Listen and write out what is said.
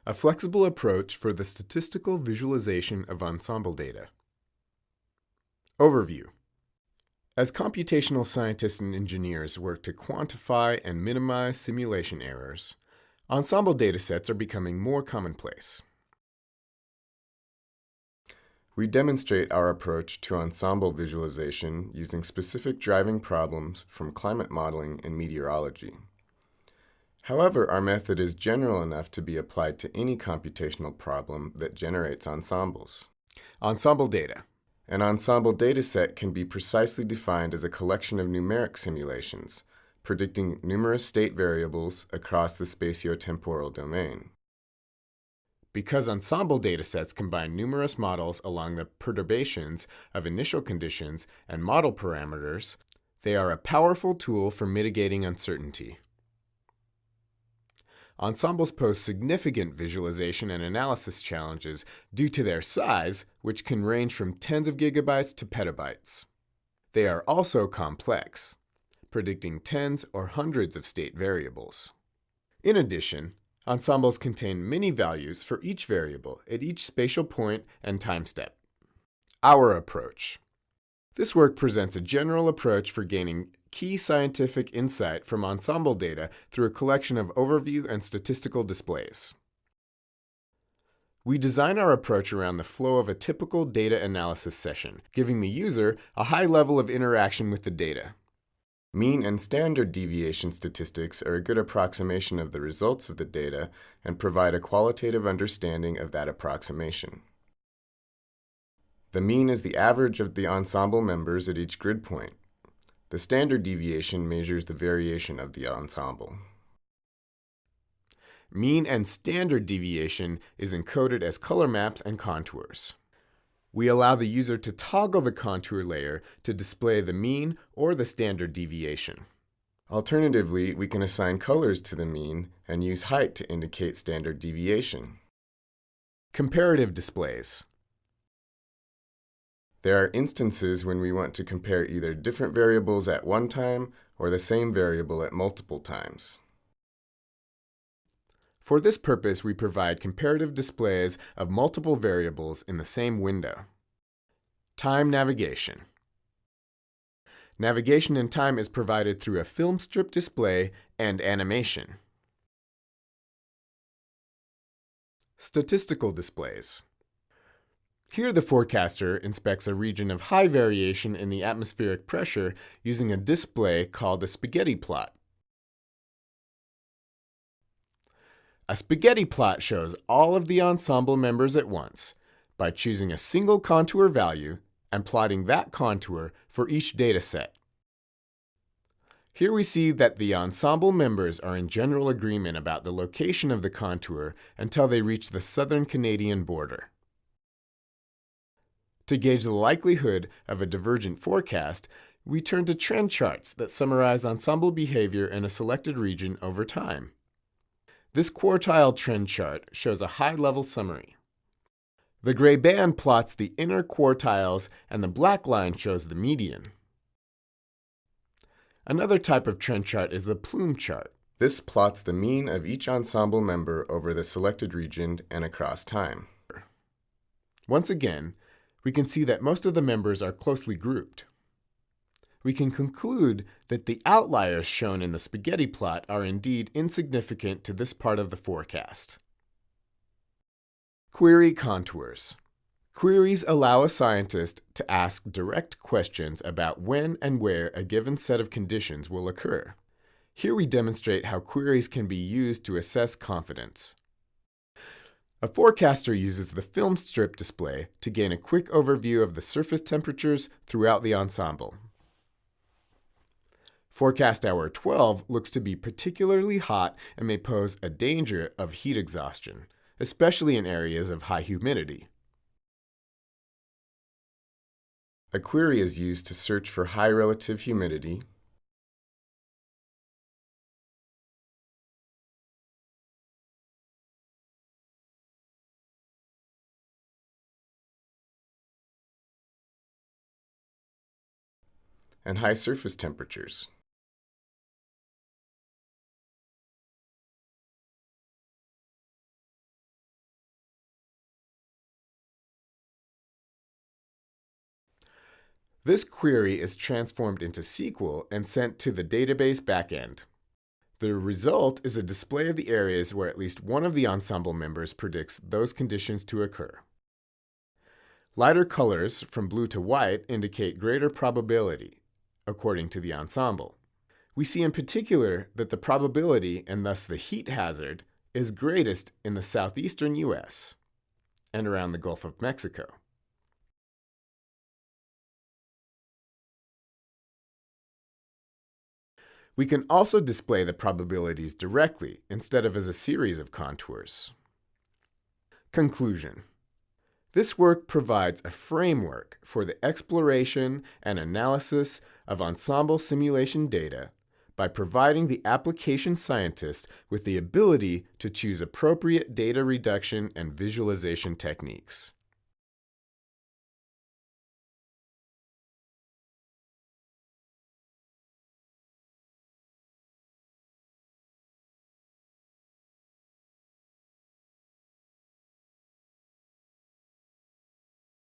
A flexible approach for the statistical visualization of ensemble data. Overview. As computational scientists and engineers work to quantify and minimize simulation errors, ensemble datasets are becoming more commonplace. We demonstrate our approach to ensemble visualization using specific driving problems from climate modeling and meteorology. However, our method is general enough to be applied to any computational problem that generates ensembles. Ensemble data. An ensemble dataset can be precisely defined as a collection of numeric simulations, predicting numerous state variables across the spatiotemporal domain. Because ensemble datasets combine numerous models along the perturbations of initial conditions and model parameters, they are a powerful tool for mitigating uncertainty. Ensembles pose significant visualization and analysis challenges due to their size, which can range from tens of gigabytes to petabytes. They are also complex, predicting tens or hundreds of state variables. In addition, ensembles contain many values for each variable at each spatial point and time step. Our approach. This work presents a general approach for gaining key scientific insight from ensemble data through a collection of overview and statistical displays. We design our approach around the flow of a typical data analysis session, giving the user a high level of interaction with the data. Mean and standard deviation statistics are a good approximation of the results of the data and provide a qualitative understanding of that approximation. The mean is the average of the ensemble members at each grid point. The standard deviation measures the variation of the ensemble. Mean and standard deviation is encoded as color maps and contours. We allow the user to toggle the contour layer to display the mean or the standard deviation. Alternatively, we can assign colors to the mean and use height to indicate standard deviation. Comparative displays. There are instances when we want to compare either different variables at one time or the same variable at multiple times. For this purpose, we provide comparative displays of multiple variables in the same window. Time navigation. Navigation in time is provided through a film strip display and animation. Statistical displays. Here, the forecaster inspects a region of high variation in the atmospheric pressure using a display called a spaghetti plot. A spaghetti plot shows all of the ensemble members at once by choosing a single contour value and plotting that contour for each data set. Here we see that the ensemble members are in general agreement about the location of the contour until they reach the southern Canadian border. To gauge the likelihood of a divergent forecast, we turn to trend charts that summarize ensemble behavior in a selected region over time. This quartile trend chart shows a high-level summary. The gray band plots the inner quartiles and the black line shows the median. Another type of trend chart is the plume chart. This plots the mean of each ensemble member over the selected region and across time. Once again, we can see that most of the members are closely grouped. We can conclude that the outliers shown in the spaghetti plot are indeed insignificant to this part of the forecast. Query contours. Queries allow a scientist to ask direct questions about when and where a given set of conditions will occur. Here we demonstrate how queries can be used to assess confidence. A forecaster uses the film strip display to gain a quick overview of the surface temperatures throughout the ensemble. Forecast hour 12 looks to be particularly hot and may pose a danger of heat exhaustion, especially in areas of high humidity. A query is used to search for high relative humidity, and high surface temperatures. This query is transformed into SQL and sent to the database backend. The result is a display of the areas where at least one of the ensemble members predicts those conditions to occur. Lighter colors, from blue to white, indicate greater probability, according to the ensemble. We see in particular that the probability, and thus the heat hazard, is greatest in the southeastern U.S. and around the Gulf of Mexico. We can also display the probabilities directly instead of as a series of contours. Conclusion. This work provides a framework for the exploration and analysis of ensemble simulation data by providing the application scientist with the ability to choose appropriate data reduction and visualization techniques.